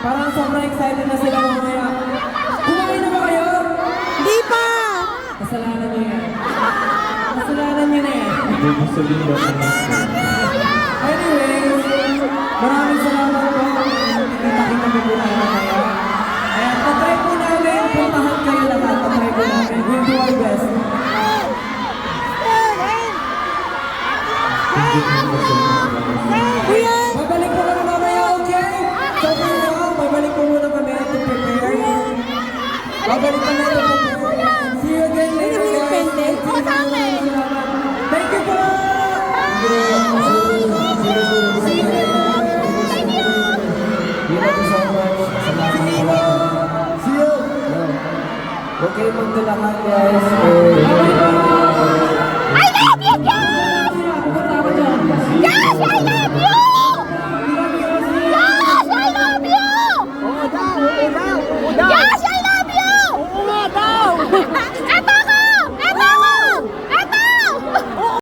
Parang sobrang excited na sila mamaya. Kumain na ba kayo? Di pa! Kasalanan nyo yan. Kasalanan nyo na yan. Anyways, maraming salamat po. Kita-kita po tayo mamaya. Ayan, patry po namin. Puntahan kayo lahat. Patry po namin. We'll do our best. Kuya! Babalik po kami mamaya, okay? So for now, babalik po muna kami to prepare. Babalik kami to prepare. See you again later, guys. Thank you po! See you! Okay, magdalakan guys. I love you guys! Yes, I love